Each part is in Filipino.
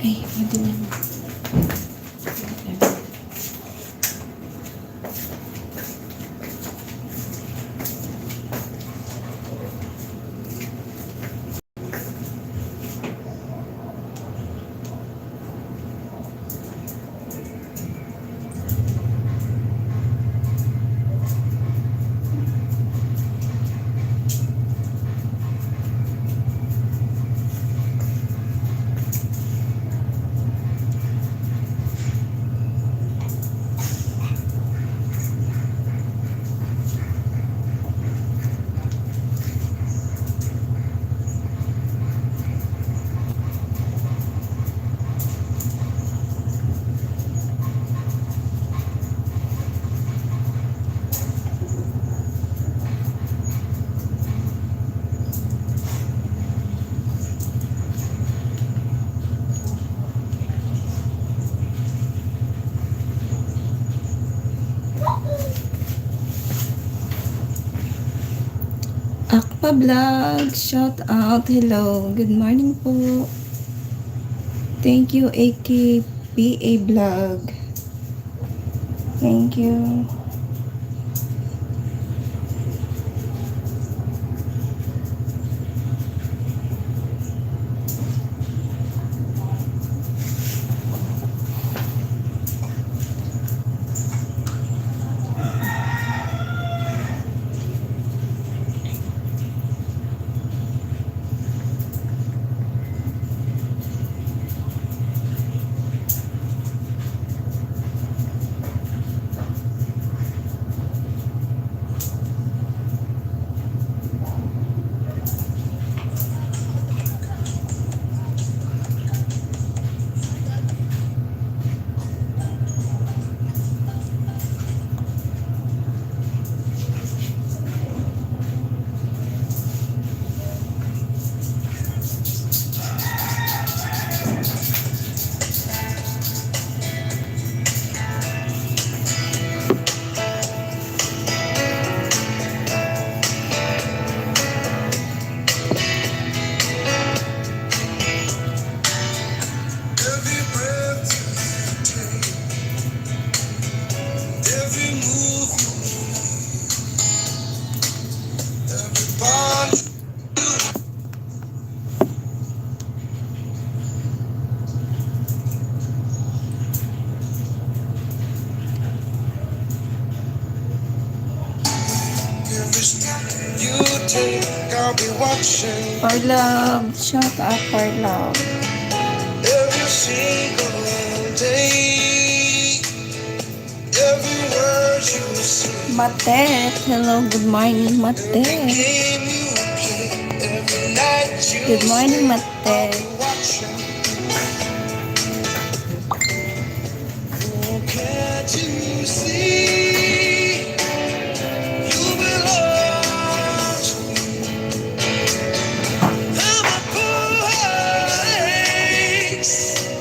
Ay, madilim. Akpa Vlog, shout out, hello, good morning po. Thank you, AKPA Vlog. Thank you. For love, shout out for love. Every single day, every word you say, Matet, hello, good morning, Matet. game you play, every night you Good morning, stay, Matet. watching. Oh, can't you see? You belong to me. I'm a poor aches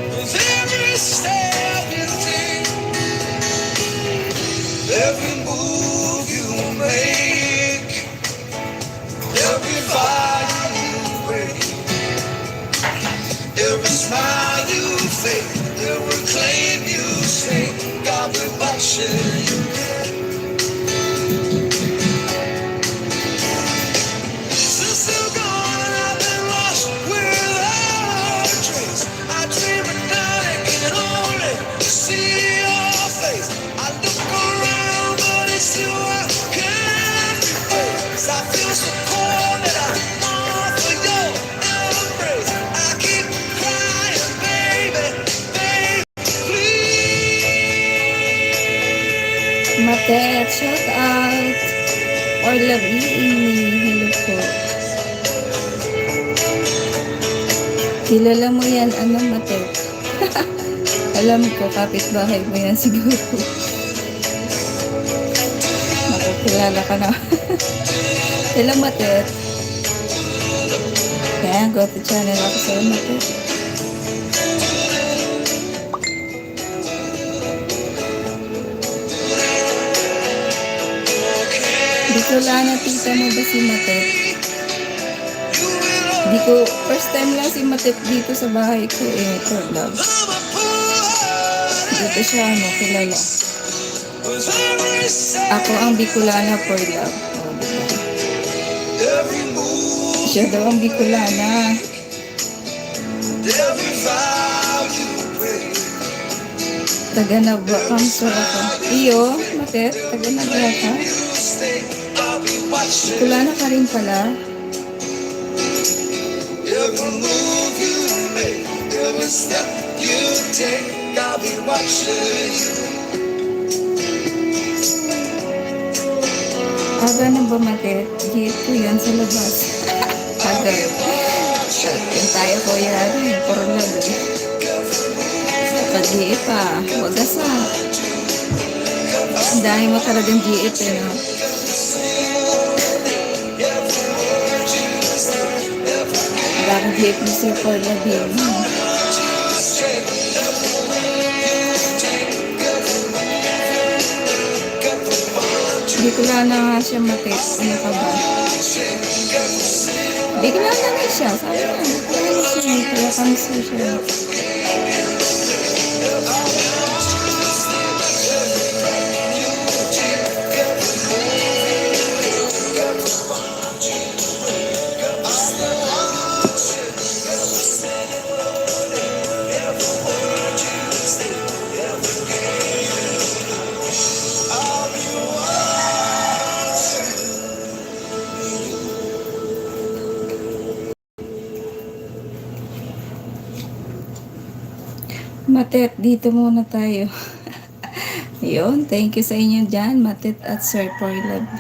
with every step you take, every move you make, every vow you break, every smile you fake, every claim you stake. God be watching you. Since you're gone, I've been lost without a trace. I dream at night, I can only see your face. I look around, but it's you I can't replace. I feel so cold that I long for your embrace. I keep crying, baby, baby, please. Matet, shout out. For love, hello po. Kilala mo yan, ano, Matet? Alam ko, kapitbahay mo yan siguro. Makakilala ka na. Hello, Matet. Kaya, go to channel ako sa'yo, Matet. Bicolana, tita mo ba si Matet? Di ko, first time lang si Matet dito sa bahay ko eh, for love. Dito siya, kilala. Ako ang Bicolana for love. Oh, diba? Siya daw ang Bicolana. Taga na ba? Kamsur ako. Iyo, Matet, taga na ba ka? Bicolana ka rin pala. Every move you make, every step you take, I'll be watching you. Aga na ba, Matet? Gate ko yan sa labas. Aga. Yung tayo ko yan. Puro lang eh. Pag-GF pa. Wagas na. Ang dami mo talagang GF eh, no? Bakit GF ni Sir Paul na din? Bicolana nga siya, Matet. Ano ka ba? Bicolana nga siya. Sabi nga, Bicolana siya. Kaya kamsa siya. Matet, dito muna tayo. Yun, thank you sa inyo dyan, Matet at Sir for love.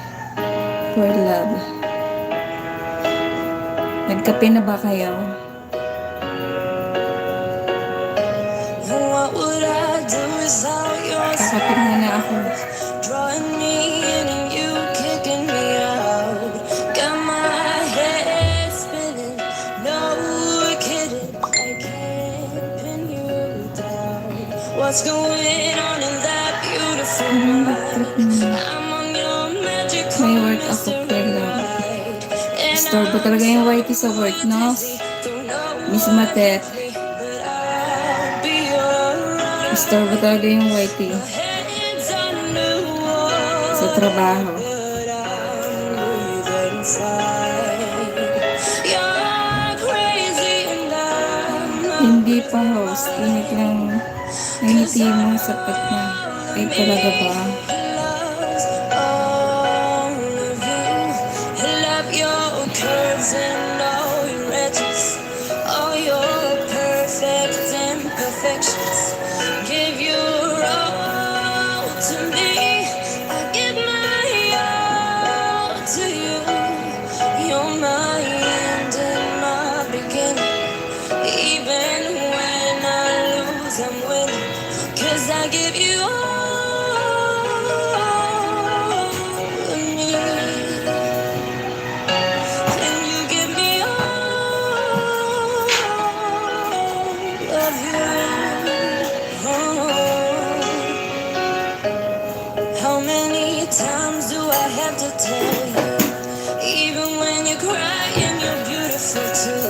For love. Nagkape na ba kayo? What would I do without your Kakape muna ako. drawing me in and you kicking me out? Got my head spinning, no kidding, I can't pin you down. What's going on in that beautiful mind? I'm on your magical May work ako, for love. Store ba talaga yung whitey sa work, no? Miss Matet. Store ba talaga yung whitey sa trabaho? Hindi pa host. Init lang. Ngiti mo sapat na. Ay talaga ba? Give your all to me. I give my all to you. You're my end and my beginning. Even when I lose, I'm winning. 'Cause I give you all of me. And you give me all of you. How many times do I have to tell you? Even when you're crying, you're beautiful too.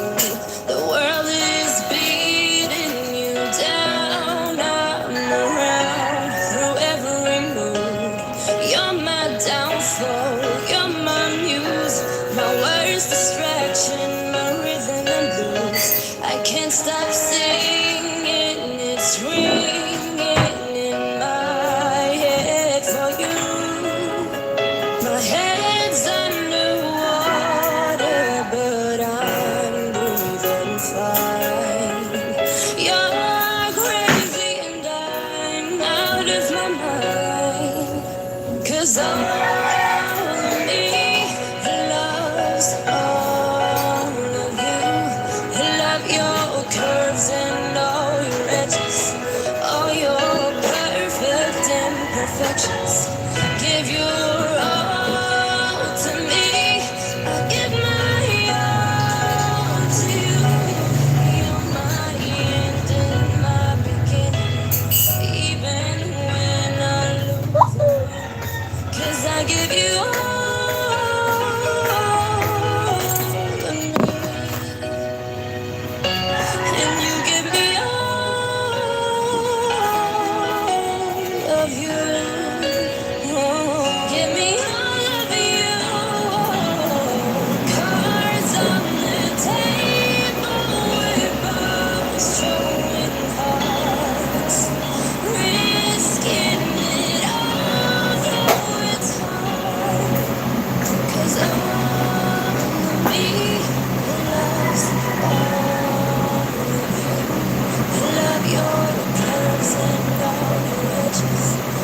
The world is beating you down. I'm around through every mood. You're my downfall, you're my muse, my worst distraction, my rhythm and blues. I can't stop singing, it's ringing in my head for you. My head's underwater, but I'm breathing fine. You're crazy and I'm out of my mind. 'Cause all of me loves all of you. Love your curves and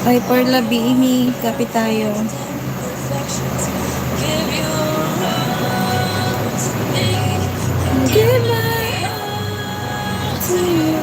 Ay, Perla Bini, kape tayo. Give my heart to you.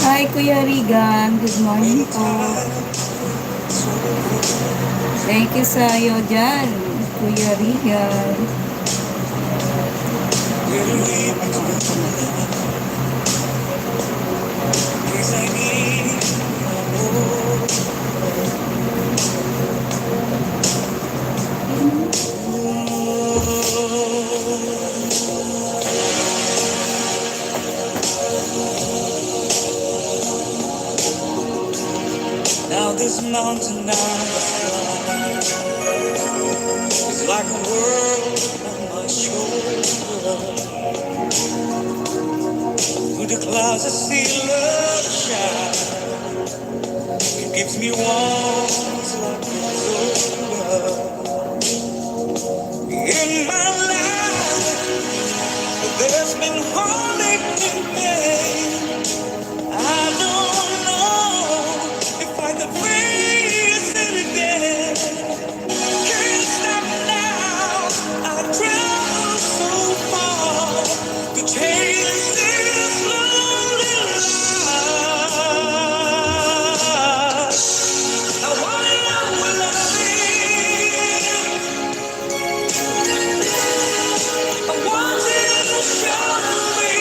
Hi, Kuya Regan. Good morning po. Thank you sa iyo dyan, Kuya Regan. Now this mountain I is like a world on my shoulder. Through the clouds I see love shine. It gives me warmth like a solar. In my life, there's been heartache and pain. I don't know if I could face it again. Can't stop now. I travel so far to chase this lonely life. I wanna know what love is. I want you to show me.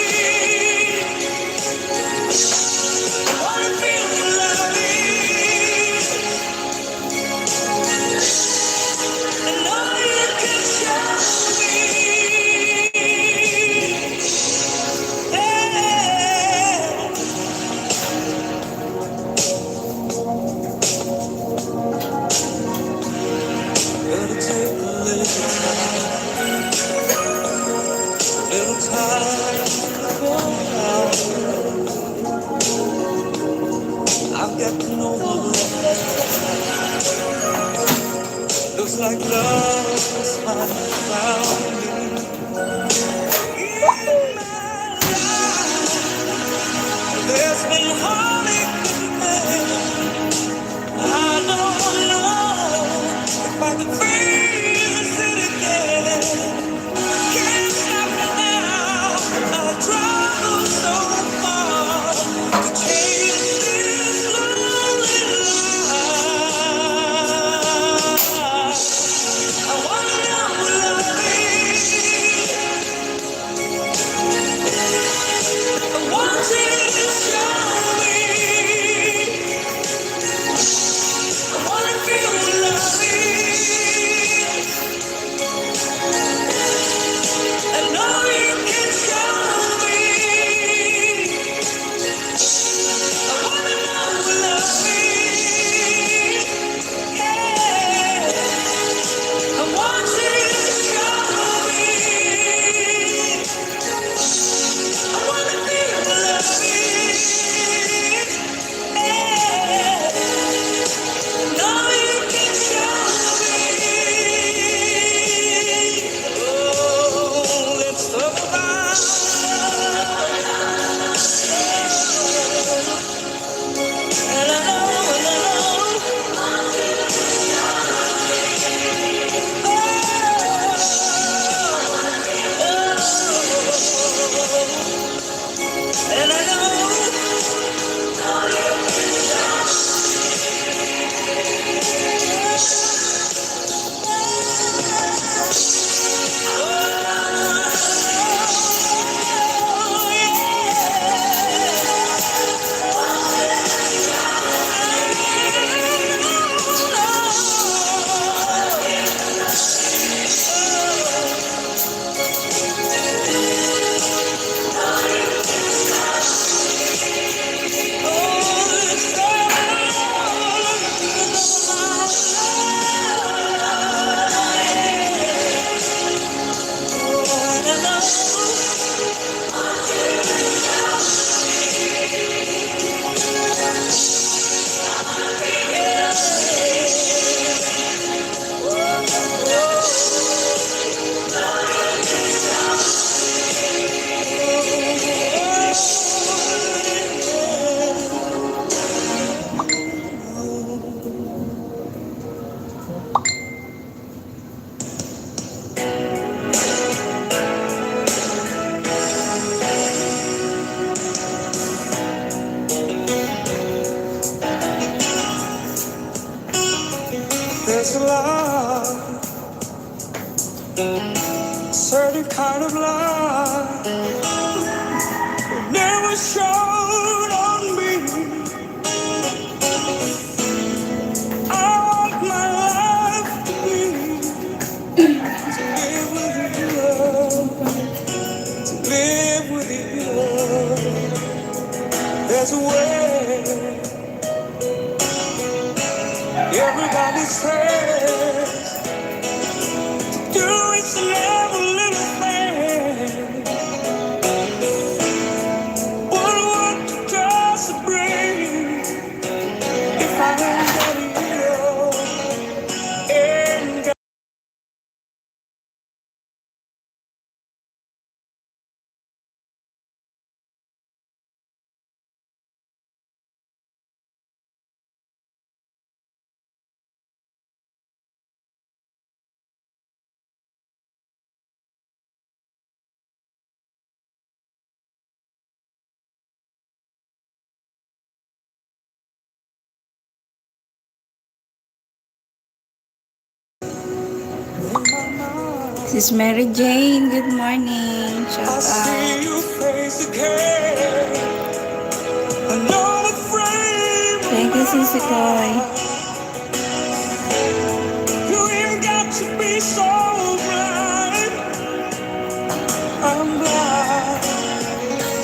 I wanna feel what love is. I know you can show me. Yeah. It'll take a little time to go out. I've got to know the love. Looks like love is finally found me. In my life, there's been heartache and pain. I don't know if I can face it again. Can't stop me now. I've traveled so far to chase this lonely life. I wanna know what love is. I want you to show me. I wanna feel what love is. certain kind of love never showed on me. I want my life to be to live with you, love, to live with you, love. There's a way. Everybody says to do it to love a little thing. What does it bring if I ain't got you? Ain't got Sis Mary Jane, good morning. I Shout see out. your face again. I know the frame of Thank you, Sisi Koy. you ain't got to be so blind. I'm blind,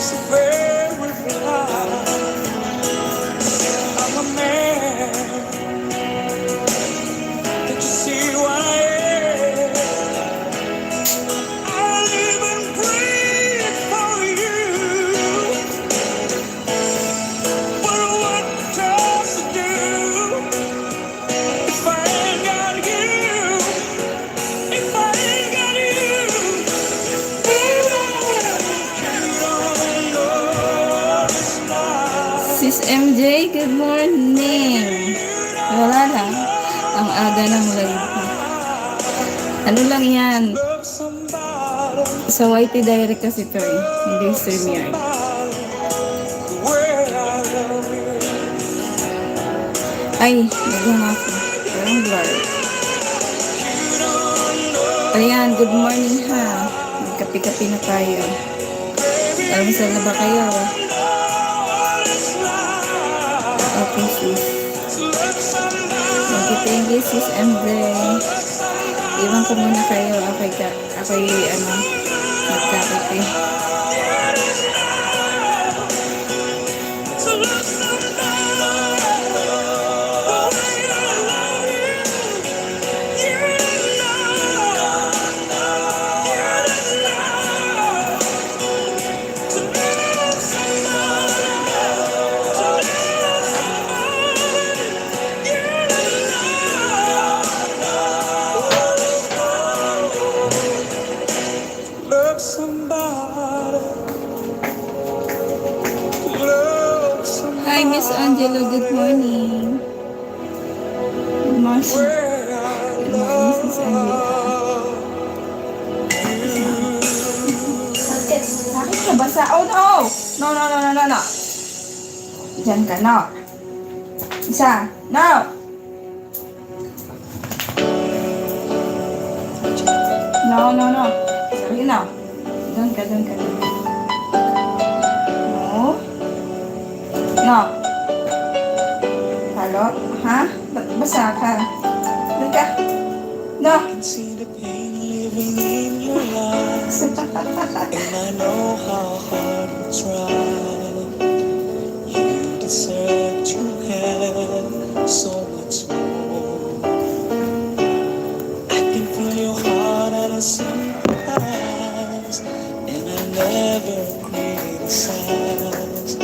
so very blind. I'm a man. Can't you see what I am? I live and breathe for you. But what does it do if I ain't got you? If I ain't got you, you don't know it's not. Sis MJ, good morning. Wala lang. Ang aga ng live ko. Ano lang yan? Love somebody, Sa YT Direct kasi ito eh. Hindi StreamYard. the way I love you. Ay, naglang ako. Parang blur. Ayan, good morning ha. Magkapi-kapi na tayo. Almusal na ba kayo? Okay, sis. Thank you, sis MJ. Iwan ko muna kayo. Ako'y magkakape. Love somebody, love somebody. Hi, Miss Angelo. Good morning. Good morning. Where I Good morning, Sis Angelo. Bakit ka basa? Oh, no! No, no, no, no, no, no. Diyan ka, no. Isa. No! No, no, no. Sabi no. Doon ka, doon ka, doon ka. No. No. Halo? Ha? Ba't basa ka? Doon ka. No. can see the pain living in your eyes, and I know how hard you try. You deserve to have so much more. I can feel your heart and I sympathize, and I never criticize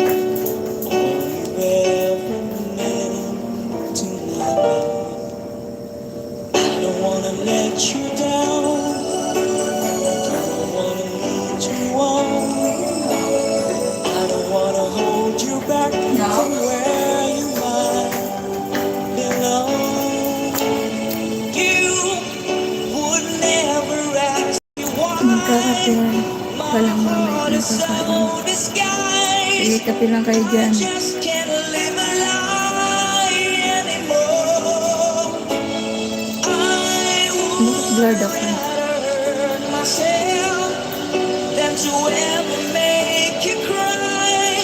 all you ever meant to my life. I don't wanna let you down. I don't wanna lead you on. I don't wanna hold you back from where you might belong. You would never ask me Magkakape why. lang. Walang mamay. Magkakape. Sige, kape lang kayo dyan. Just can't live a lie anymore. I Bakit blurred ako? myself than to ever make you cry.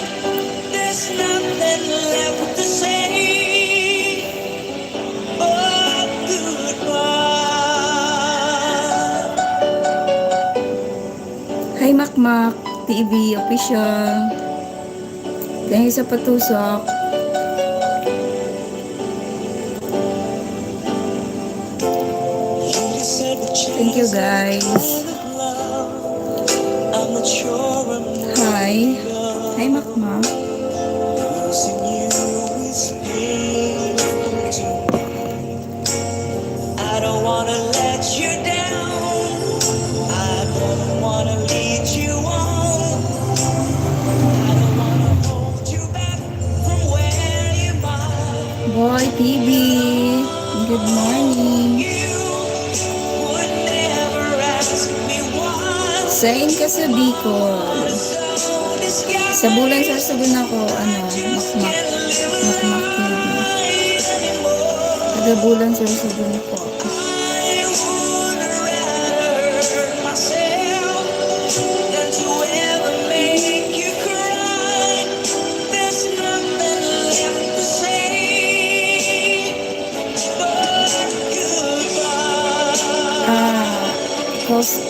There's nothing left to say but goodbye. Hi Makmak TV official. Thank you sa patusok. Thank you guys. Hi. Hi Makmak. I don't wanna let you down. I don't wanna lead you on. I don't wanna hold you back from where you are. Boy TV. Good morning. You would never ask me why. Sain ka sa Bicol. Sa bulan sa sagun ako, Makmak. Makmak TV. Taga bulan sa sagun ako.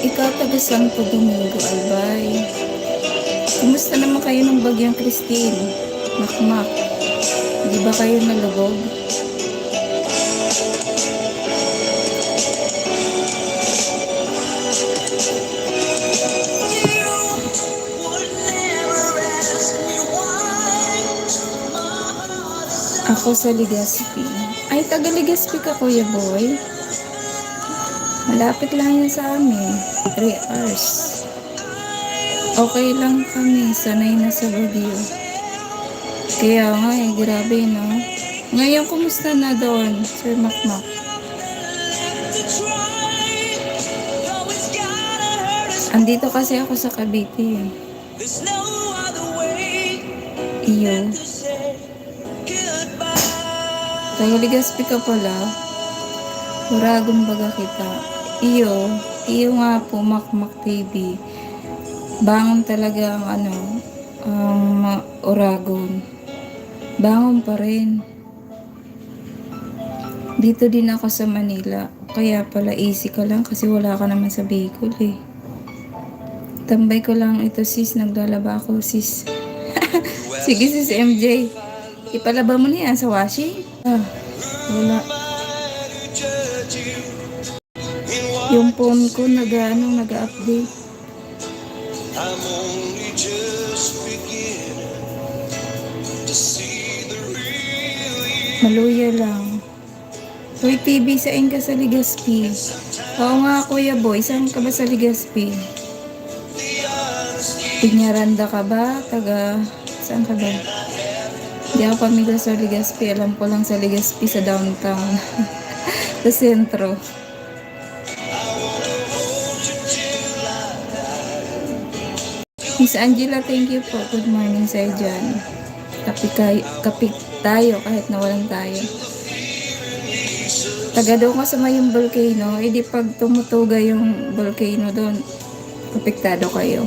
Ikaw taga Santo Domingo, Albay. Kumusta naman kayo ng bagyang Christine? Makmak. Di ba kayo nalubog? Ako sa Legazpi. Ay, taga Legazpi ka, Kuya Boy. Malapit lang yan sa amin. 3 hours. Okay lang kami. Sanay na sa Baguio. Kaya nga grabe no. Ngayon, kumusta na doon, Sir Makmak? Andito kasi ako sa Cavite. Iyo. Taga Legazpi ka pala. Uragong baga kita. Iyo nga po, Makmak TV. Bangon talaga ang Uragon. Bangon pa rin. Dito din ako sa Manila. Kaya pala easy ka lang kasi wala ka naman sa Bicol eh. Tambay ko lang ito sis, naglalaba ako sis. Sige sis MJ. Ipalaba mo niya sa washing? Wala. Yung phone ko nag-update. Maluya lang. Hoy TV, saan ka sa Legazpi? Oo nga Kuya Boy, saan ka ba sa Legazpi? Piñaranda ka ba? Saan ka ba? Hindi ako pamilya sa Legazpi. Alam ko lang sa Legazpi sa downtown. Sa sentro. Miss Angela, thank you po. Good morning sa'yo dyan. Kapit tayo kahit nawalan tayo. Taga doon ka sa mayong volcano, di pag tumutuga yung volcano doon, apektado kayo.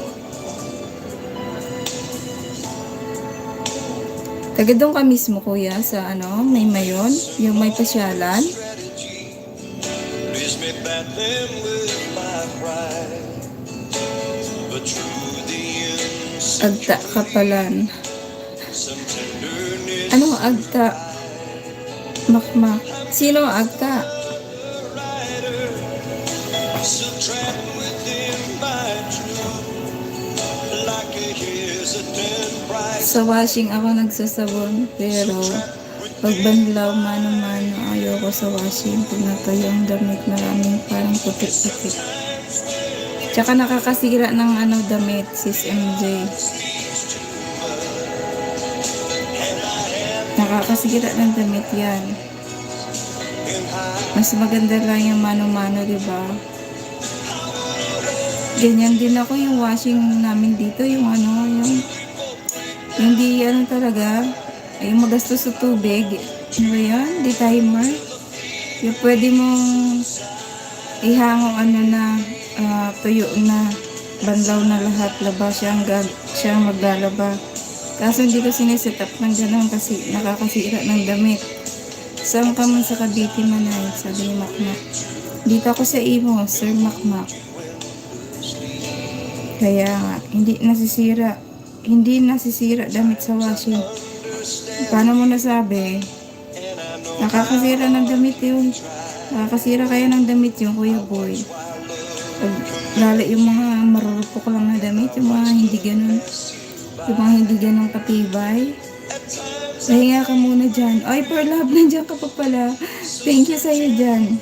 Taga doon ka mismo kuya sa may mayon, yung may pasyalan. Agta Kapalan. Ano Agta? Makmak. Sino Agta? Sa washing ako nagsasabon, pero pag banlaw mano-mano ayoko sa washing. Pag natayo ang damit, maraming parang putik-putik. Tsaka nakakasira ng damit, sis MJ. Nakakasira ng damit yan. Mas maganda lang yung mano-mano, diba? Ganyan din ako yung washing namin dito, yung di talaga, yung magastos sa tubig. Ano ba yan? Di timer. Yung pwede mong ihangong ano na, tuyo na, banlaw na lahat, laba siya ang maglalaba. Kaso hindi ko siniset up ng gano'n kasi nakakasira ng damit. Saan ka man sa Cavite Manay, sabi ni Makmak. Dito ako sa Imo, Sir Makmak. Kaya nga, hindi nasisira damit sa washing. Paano mo nasabi? Nakakasira ng damit yun. Nakakasira kaya ng damit yung Kuya Boy. Pag lalo yung mga marurupok lang na damit, yung mga hindi ganun katibay. Pahinga ka muna dyan. Ay, for love, nandiyan ka pa pala. Thank you sa'yo dyan.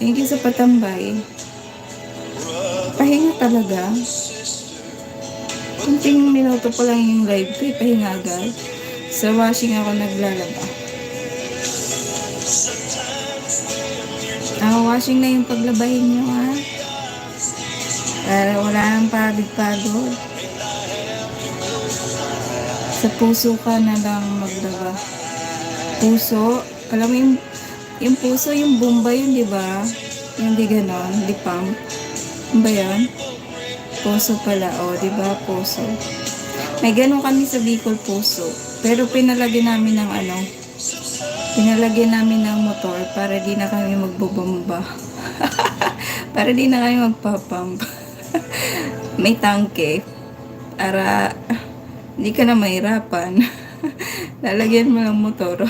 Thank you sa patambay. Pahinga talaga. Kunting minuto pa lang yung live ko, pahinga agad. Sa washing ako naglalaba. Washing na yung paglabahin nyo, ha? Para wala nang pagod-pagod. Sa puso ka na lang maglaba. Puso, alam mo yung puso, yung bomba yun, di ba? Yung di ganon, di pump. Ano ba yun? Puso pala, di ba? Puso. May ganon kami sa Bicol, puso. Pero pinalagyan namin ng motor para di na kami magbobomba. Para di na kami magpapump. May tangke. Para hindi ka na mahirapan. Lalagyan mo ng motor.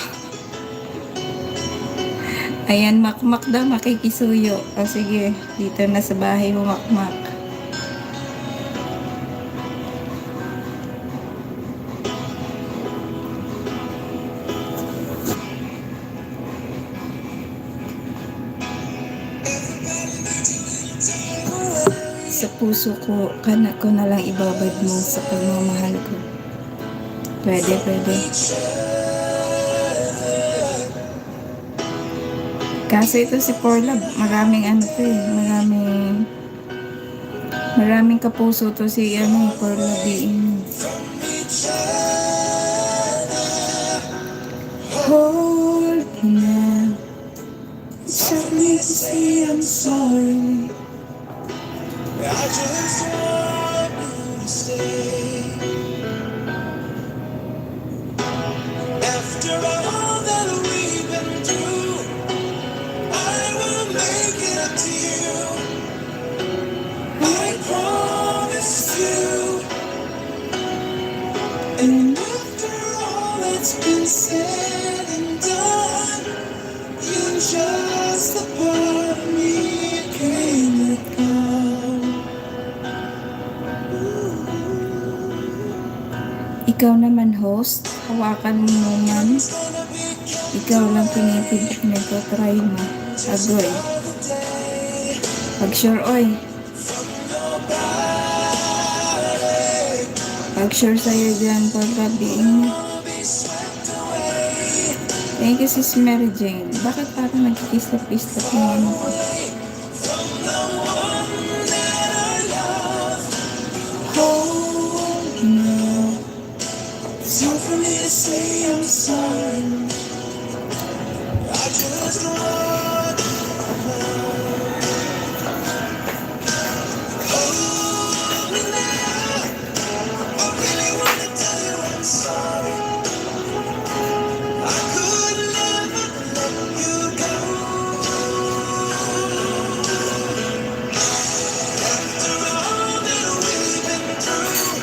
Ayan, Makmak daw, makikisuyo. Sige, dito na sa bahay mo, Makmak. Sa puso ko, ko na lang ibabad mo sa pagmamahal ko. Pwede. Kaso ito si Porlab, maraming kapuso to si Porlab. Hold me now, tell me to say I'm sorry. I just want you to stay. After all that we've been through, I will make it up to you. I promise you. And after all that's been said and done, you're just the part of me you can't let go. Ikaw naman, host, hawakan mo naman. Ikaw lang pinipinit ko, try mo. Agoy. Pag-sure, oy. Pag-sure sa'yo dyan, pagkabiin. Thank you, Sis Mary Jane. Bakit parang nagkikislap-islap yung ano ko? Time for me to say I'm sorry. I just want to hold me now. I really want to tell you I'm sorry. I could never let you go. After all that we've been through,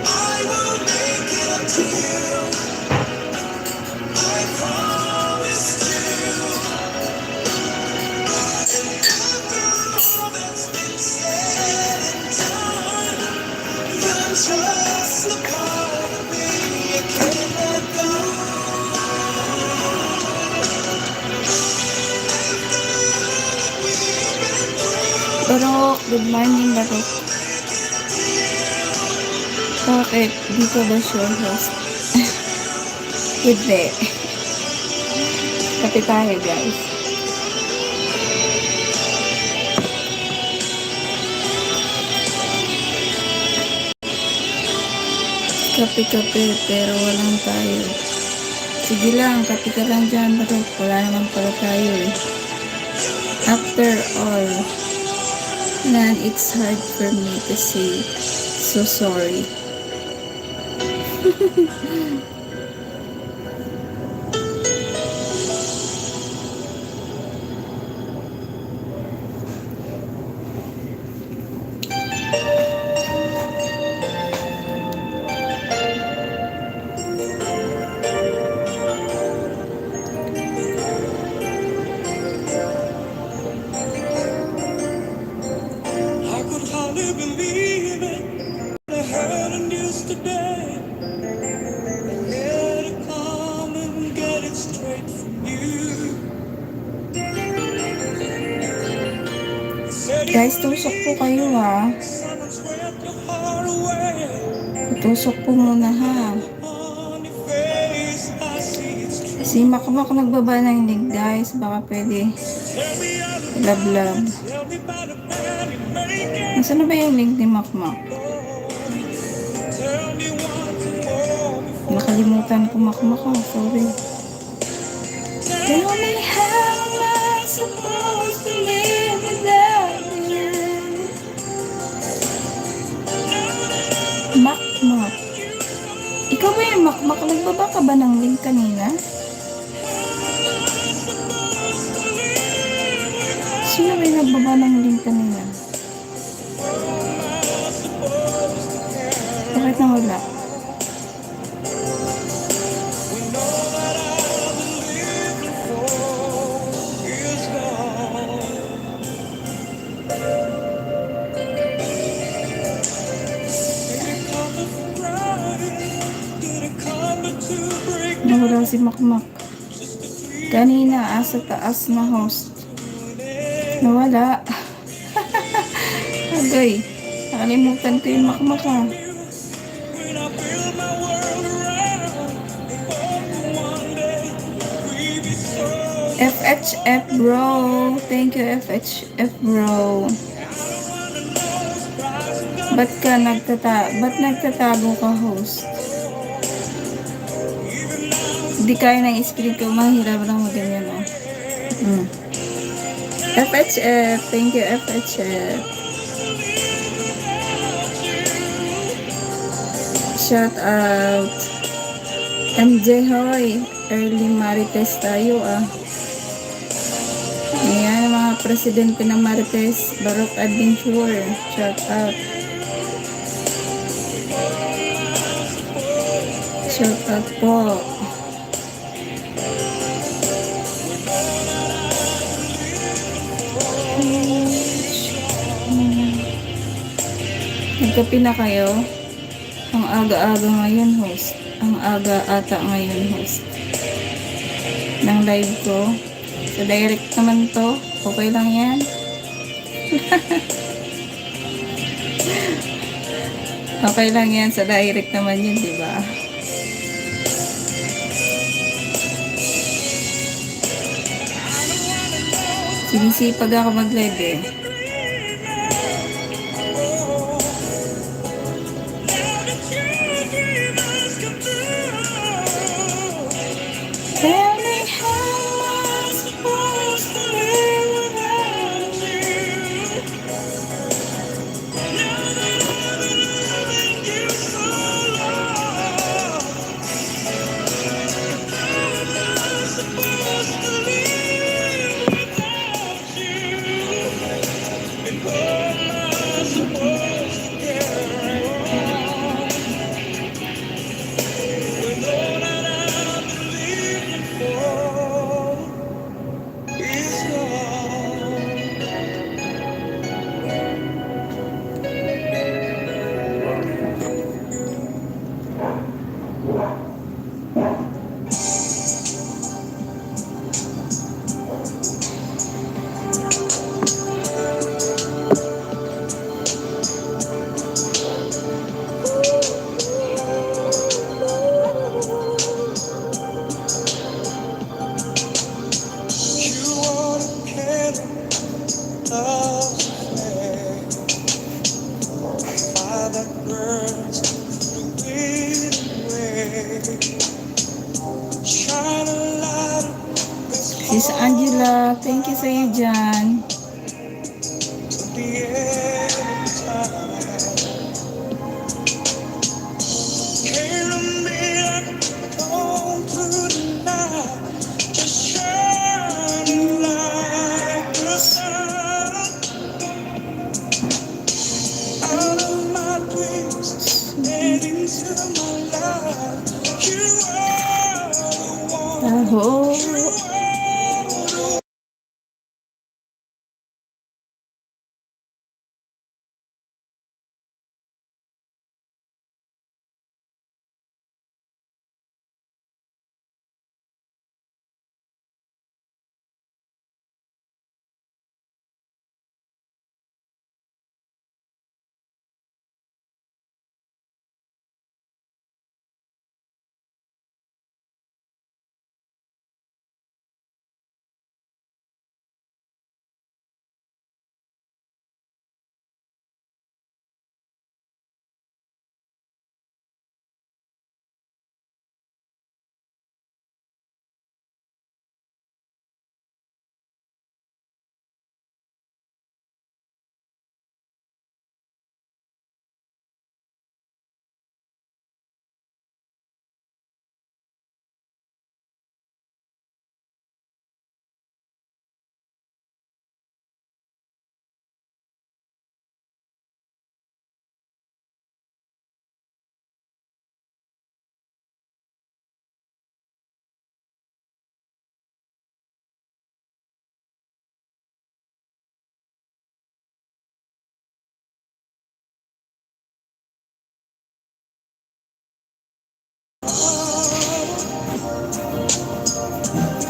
I will make it up to you. I promise you. And after all that's been said and done, you're just the part of me you can't let go. After all that we've been through, Barok, good morning, Barok. Bakit? Dito ba siya, host? Hindi. Kape tayo, guys. Kape, pero walang tayo. Sige lang, kape ka lang dyan, Barok. Wala naman pala tayo, eh. After all, man, it's hard for me to say so sorry. I could hardly believe it. I heard the news today. Here to come and get it straight from you. Said you Guys, tusok po kayo ha. someone swept your heart away. Tusok po muna ha. On your face, I see it's true. Si Makmak nagbaba ng link guys. Baka pwede Tell me how to love. tell me about the plan you make it. Nasaan na ba yung link ni Makmak? Tell me what to more before. Nakalimutan ko Makmak ha. Sorry. Tell me how am I supposed to live without you? Makmak. Ikaw ba yung Makmak? Nagbaba ka ba ng link kanina? Sino ba yung nagbaba ng link kanina? Bakit na wala? Is gone. Did it come for granted? Did it come to break Nawala si Makmak. Kanina, asa taas na host. Nawala. Agay. Nakalimutan ko yung Makmak ha. when I build my world around? Hope one day we be so. FHF bro. Thank you FHF bro. Ba't nagtatago ka host? Hindi kaya ng screen ko. Mahirap lang mo ganyan oh. FHF. Thank you FHF. Shout out. MJ hoy. Early Marites tayo ah. Ayan mga presidente ng Marites. Barok Adventure. Shout out. Shout out po. Nagkape na kayo? Ang aga-aga ngayon host. Ang aga ata ngayon host. Ng live ko. Sa direct naman to. Okay lang yan. Okay lang yan. Sa direct naman yun, diba? Sinisipag ako mag-live eh. Tell me how am I supposed to live without you? Now that I've been loving you so long, how am I supposed to live without you? And how am I supposed to carry on when all that I've been living for is gone? You are the candle of flame, fire that burns the wind away. Shine a light up this Sis Angela, thank you sa iyo dyan. me every time. Came to me like on through the night, just shining like the sun. Out of my dreams and into my life, you are the one. Taho. You are the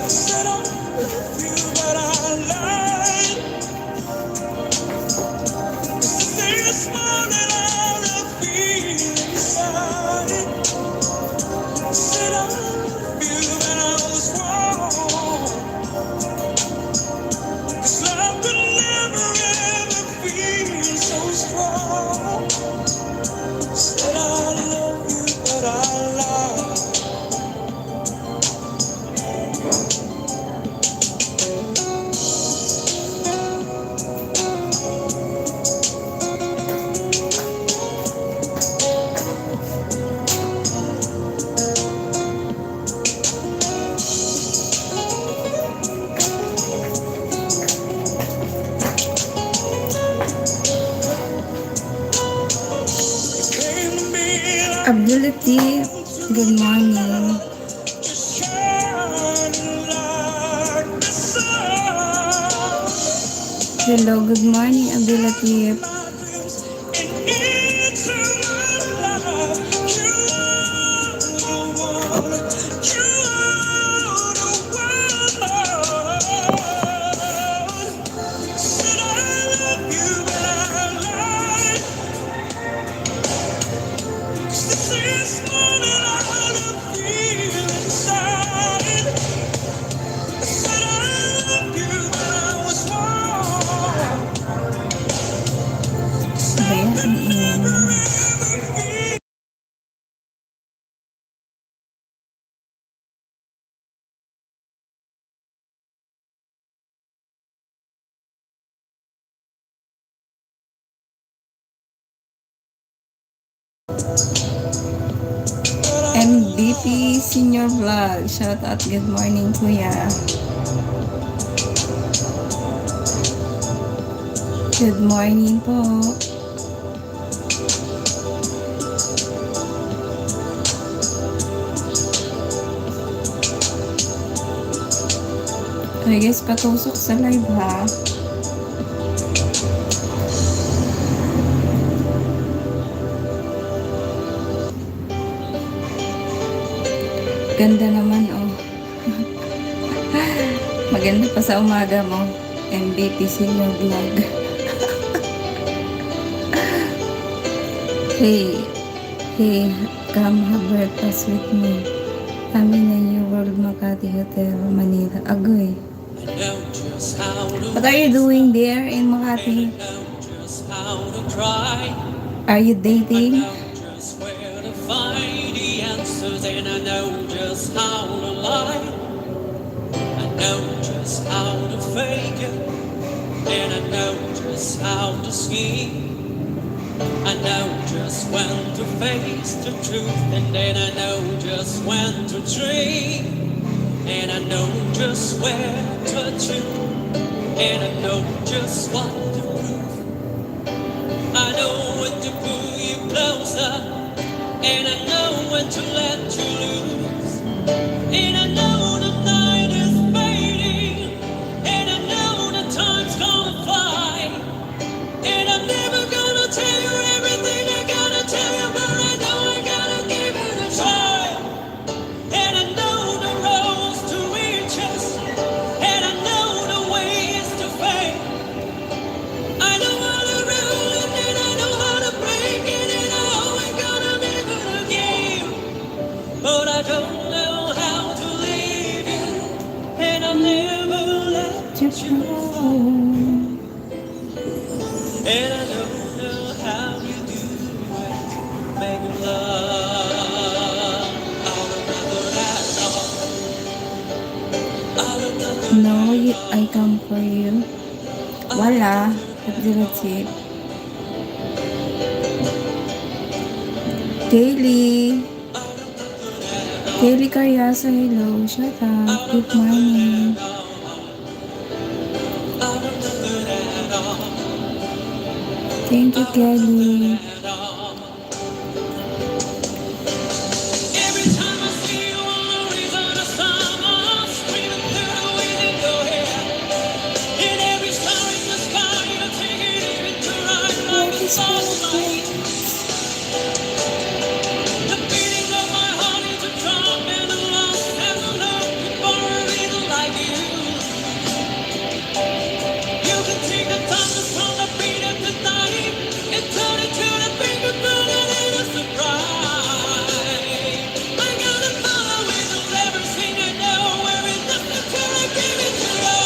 said I love you, but I lied. This morning I feel inside. Said I love you, but I was wrong. 'Cause love could never ever feel so strong. Said I love you, but I lied. Came to me like Abdul Latif, good morning. just shining like the sun. Hello, good morning, Abdul Latif. My dreams and into my life. You are the one. You are the one. Said I love you, but I lied. 'Cause this morning I feel inside. Said I love you, but I was wrong. Ba yan? Ang ingay naman. MVP Senior Vlog. Shout out, good morning, kuya. Good morning po. Okay guys, patusok sa live ha. Ganda naman oh. Maganda pa sa umaga mo. MVP Senior Vlog. Hey, come have breakfast with me. Kami na New World Makati Hotel, Manila. Agoy. What are you doing there in Makati? Are you dating? knows how to scheme. I know just when to face the truth, and then I know just when to dream. And I know just where to choose, and I know just what to prove. I know when to pull you closer, and I know when to let you loose. And I know the night is fading, and I know the time's gonna fly. And I'm never gonna tell you everything I gotta tell you, but I know I gotta give it a try. And I know the roads to riches, and I know the ways to fame. I know how to rule it, and I know how to break it, and I always gonna live it again. But I don't know how to leave you, and I'll never let you go. And I don't know how you do it, make love out of nothing at all. Out of nothing No, at all. I come for you. Wala. Pagdiretsit. Kaylee. Kaylee Carriazo, hello. Shut up. Good morning. Out of nothing at all. Thank you, Kelly. Every time I see you on the reason to summer, screaming through the wind in your hair. In every star in the sky, you're taking it to ride like a starlight. The beating of my heart is a drum, and the lost and the love for a reason like you. You can take the thunder from the beat of the night and turn it to the finger burning in a surprise. I gotta follow it, don't ever seem to know where it's nothing till I give it to you.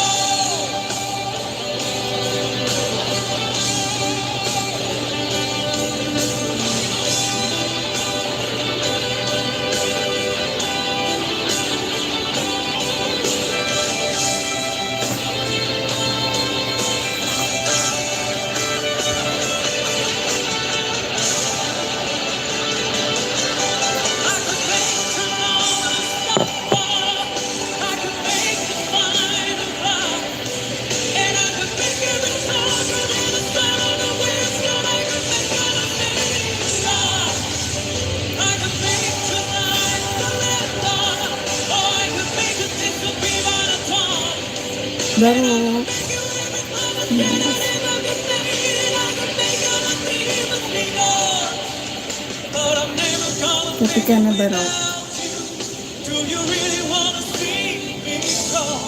I could make tomorrow stop fall. I could make the final cloud. And I could make every song within the sound of the whistle. I could make all of it stop. I could make tonight the last song. Or I could make it disappear by the dawn. Baro. Make you every promise that I never be made. I could make all the demons be gone. But I'm never gonna Kapi make ka it na, Baro. without you. Do you really wanna see me strong?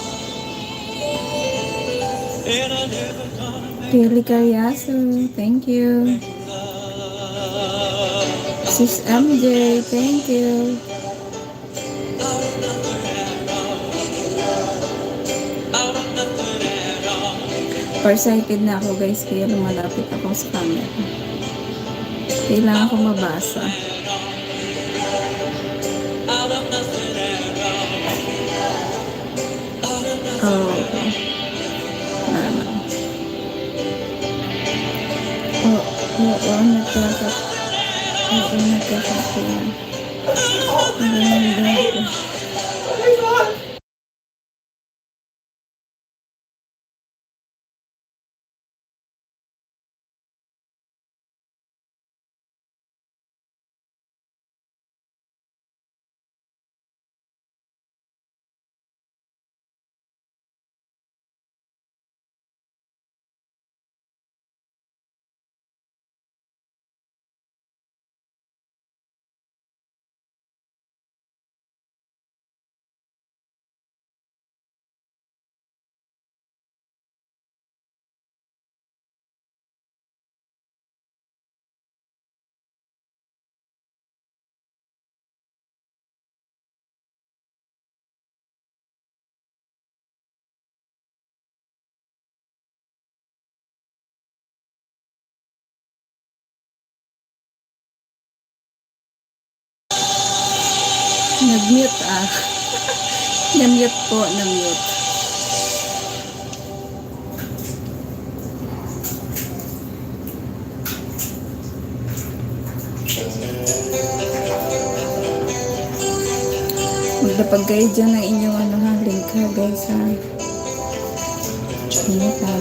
And I'm never gonna make Kaylee Carriazo, thank you. love Sis MJ, thank you. out of nothing at all. Out of nothing at all. Farsighted na ako, guys, kaya lumalapit ako sa camera. Kailangan ko mabasa. Out of nothing at all. Out of nothing. Oh, okay. Naman. Oo, nagkakap. Oo, nagkakap yan. Nag-mute ah. Na-mute po, na-mute. Lapag kayo dyan ng inyong ano ha, link ha guys ha. Ano pa?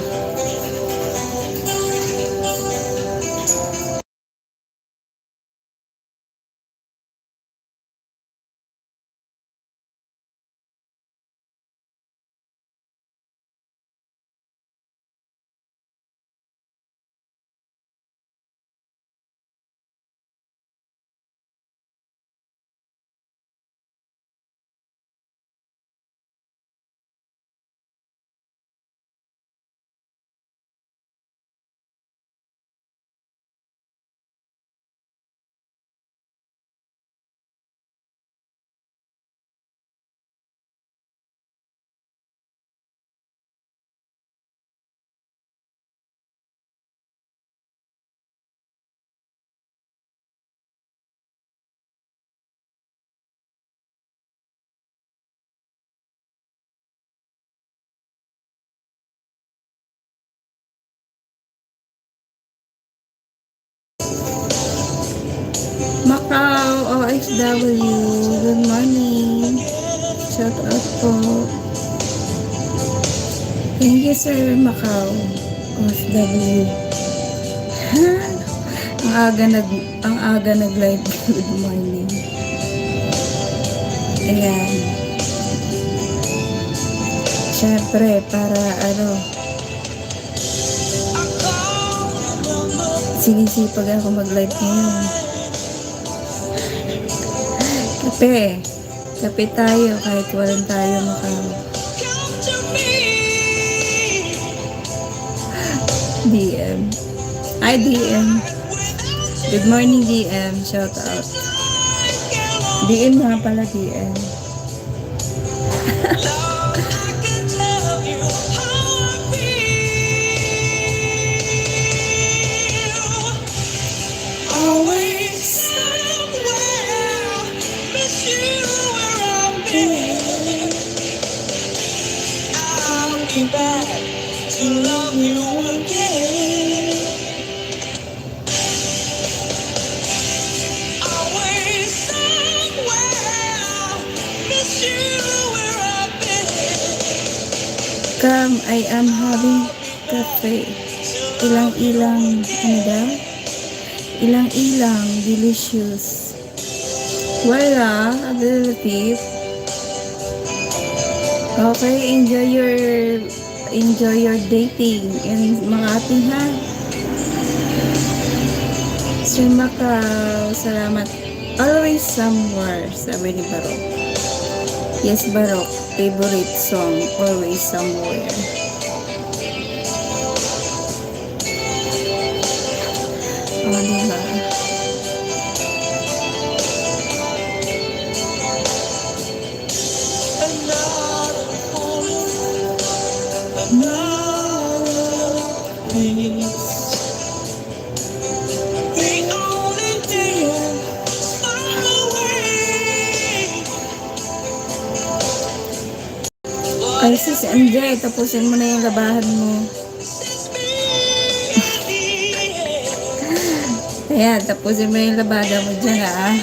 Macau, OFW, good morning. Shout out po. Thank you sir, Macau, OFW. ang aga nag-live. Good morning. Ayan. Syempre, para sinisipag ako mag-live ngayon. Kape. Kape tayo kahit walang tayo Macau. DM. Hi DM. Good morning DM. Shout out. DM nga pala DM. Back to love you again. Always somewhere, miss you where I've been. Come, I am having cafe. Ilang-ilang, ano daw? Ilang-ilang, delicious. Wala, relative. Okay, enjoy your dating in Makati ha. Sir Macau, salamat. Always somewhere, sabi ni Barok. Yes, Barok, favorite song, always somewhere. Oh, diba? Ay, sis MJ, tapusin mo na yung labahan mo. Ayan, tapusin mo yung labada mo dyan, ah.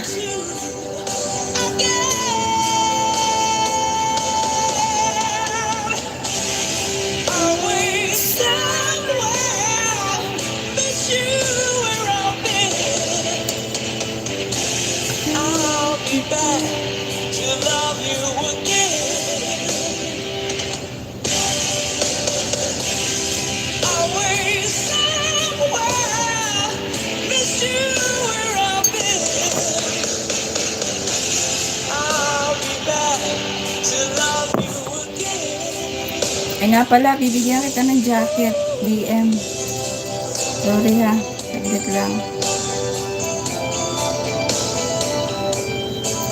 Ay nga pala, bibigyan kita ng jacket. DM. Sorry ha. Saglit lang.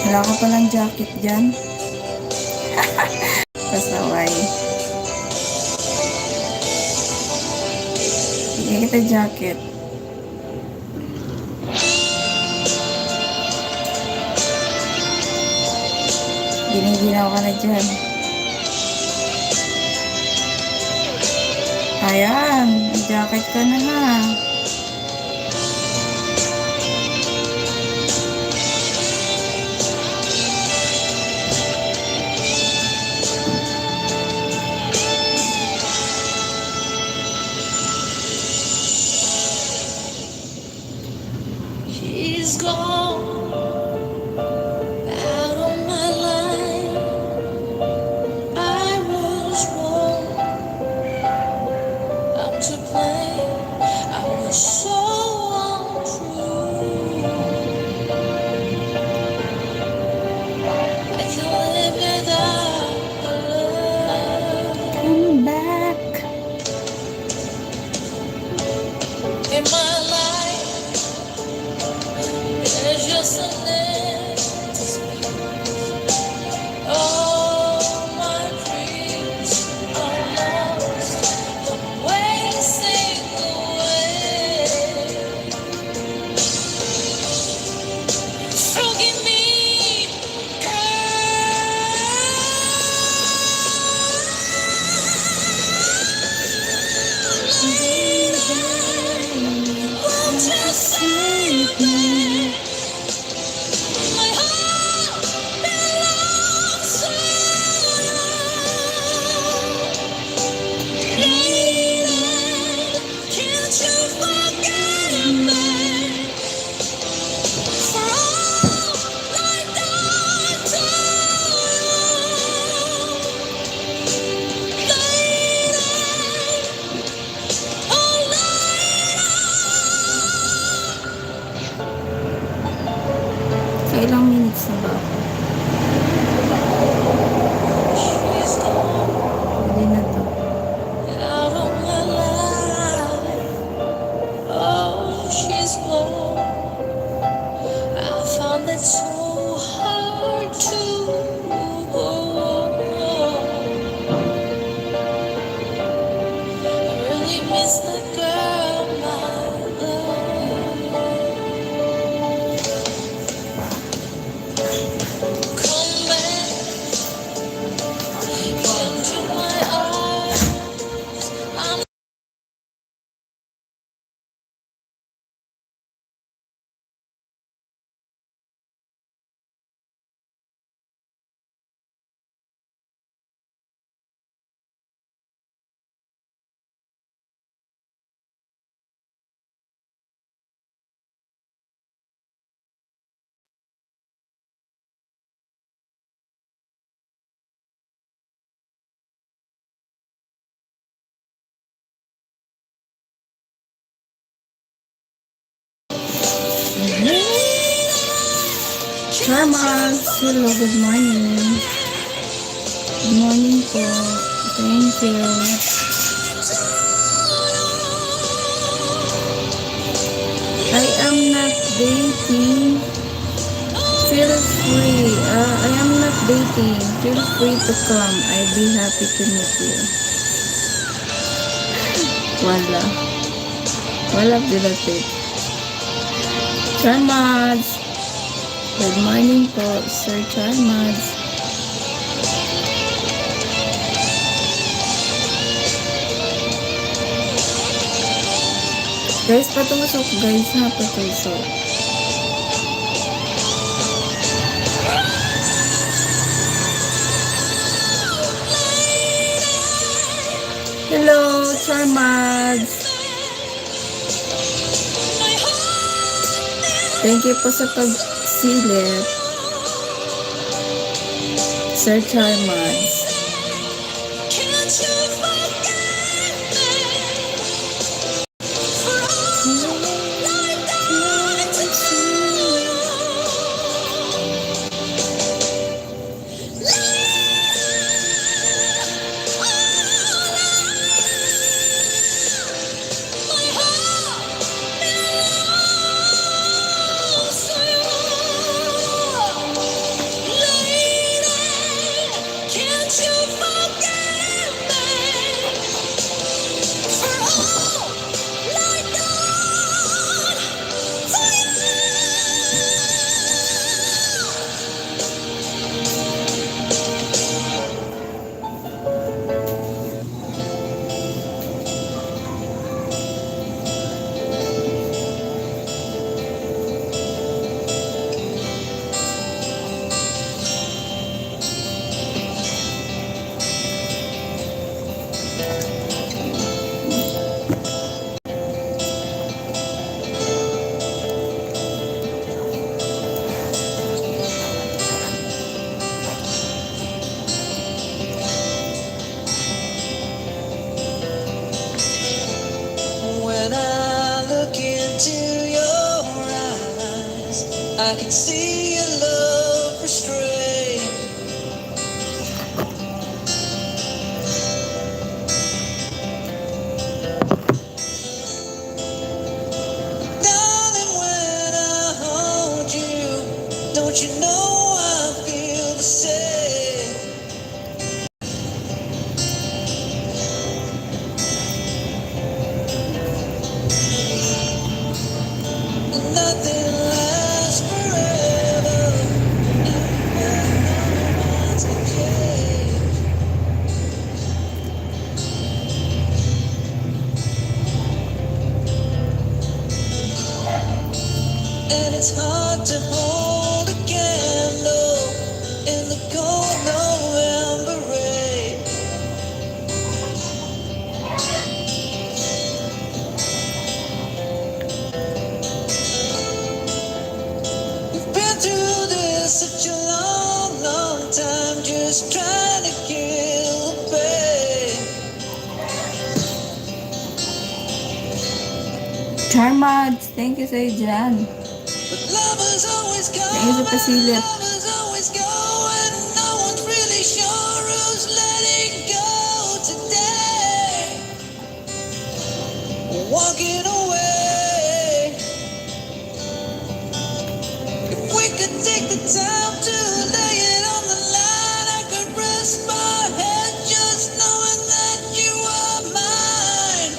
Wala ko palang jacket dyan. Pasaway. Bigyan kita jacket. Giniginaw ka na dyan. Ayan, may jacket ka na ha. she's gone out of my life. I was wrong, I'm to blame. I was so untrue. I can't live without her love. Come back. In my life, there's just an empty space. All my dreams are lost, I'm wasting away. Forgive me, won't you save me? My heart belongs to you. Lady, can't you forgive me for all I've done to you? Lady, oh So, ilang minutes na ba? she's gone Pwede na to. out of my life. Oh, she's gone. I found it so hard to go on. I really miss the girl, my love. Come back into my arms. I'm Charmax, hello, good morning. Good morning po. Thank you. I am not dating. Feel free. I am not dating. Feel free to come. I'd be happy to meet you. Wala. Wala bilatit. Charmax. Good morning po, Sir Charmax. Guys, patusok guys ha, patusok. Hello, Charmax. Thank you po sa pagsilip, Sir Charmax. can't you forgive me for all I've done to you? My heart belongs to you. Lady, can't you I can see your love restrained. Darling, when I hold you, don't you know I feel the same? Nothing lasts forever, and no one's can change. And it's hard to hold a candle in the cold November rain. We've been through this such a long, long time, just trying to kill the pain. Charmads, thank you sa'yo dyan. But lovers always come Thank you sa and pasilip. lovers always go, and no one's really sure who's letting go today. Walking away. If we could take the time to lay it on the line, I could rest my head just knowing that you are mine.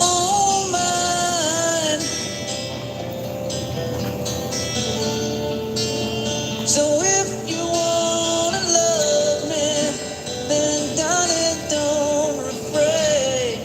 Oh, mine. So if you wanna love me, then darling, don't refrain.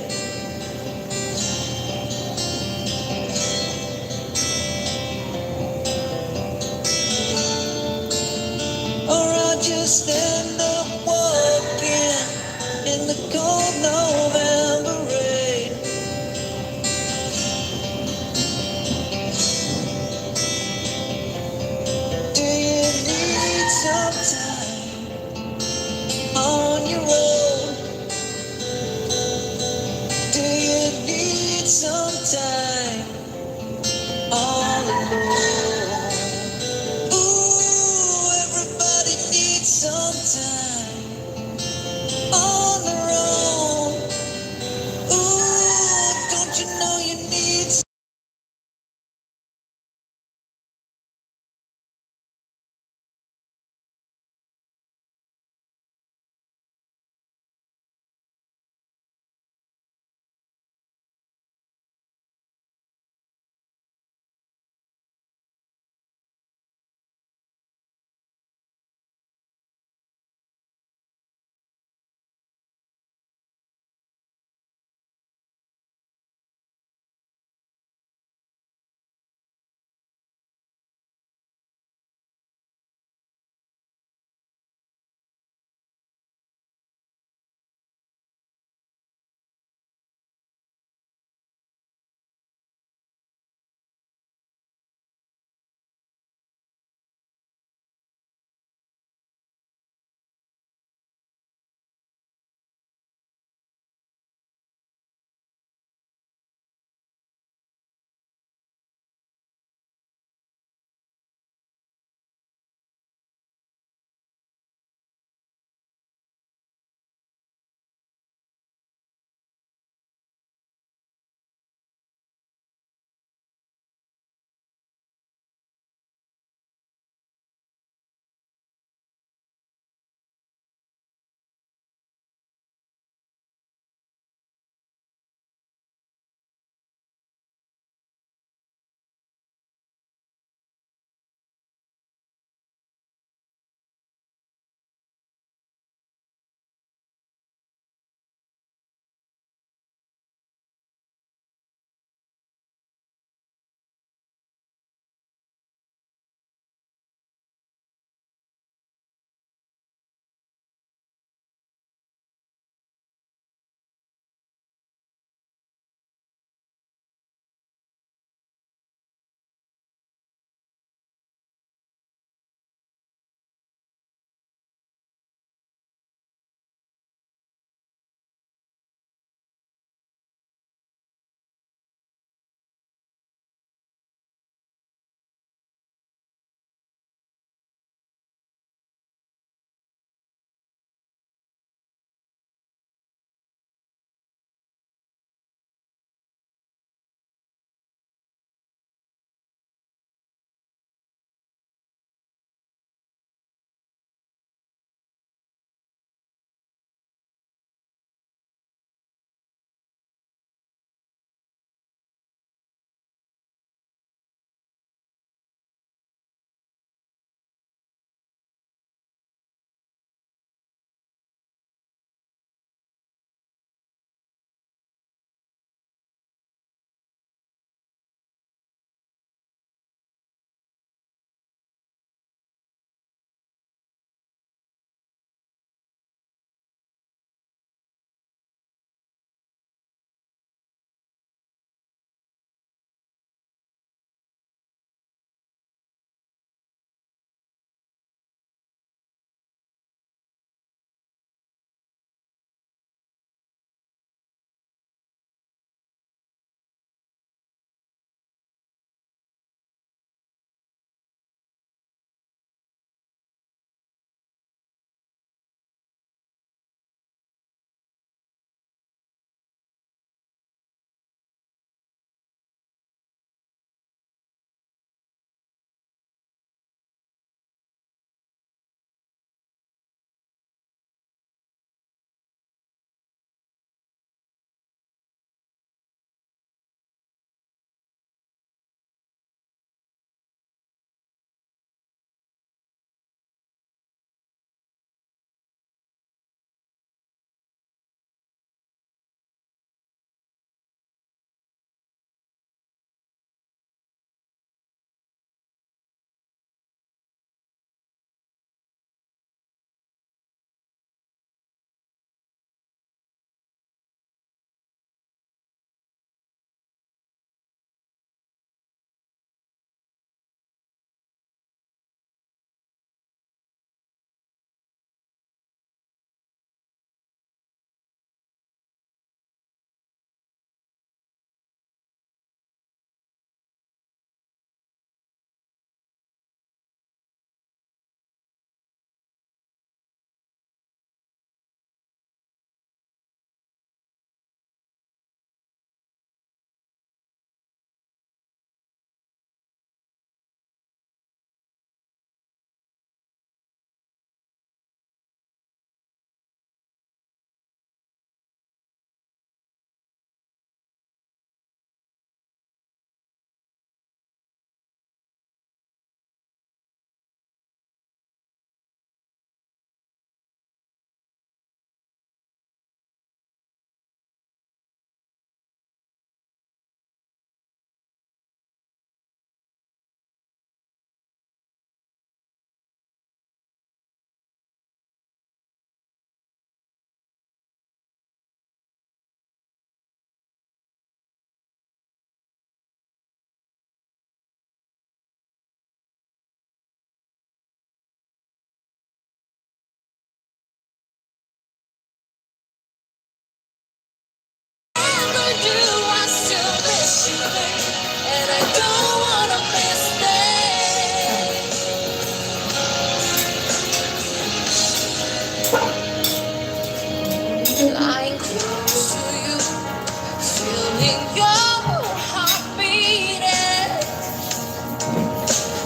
feeling your heart beating,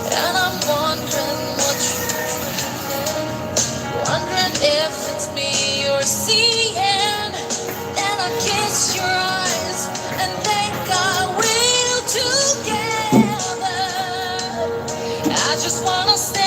and I'm wondering what you're feeling, wondering if it's me you're seeing. Then I kiss your eyes and thank God we're together. I just wanna stay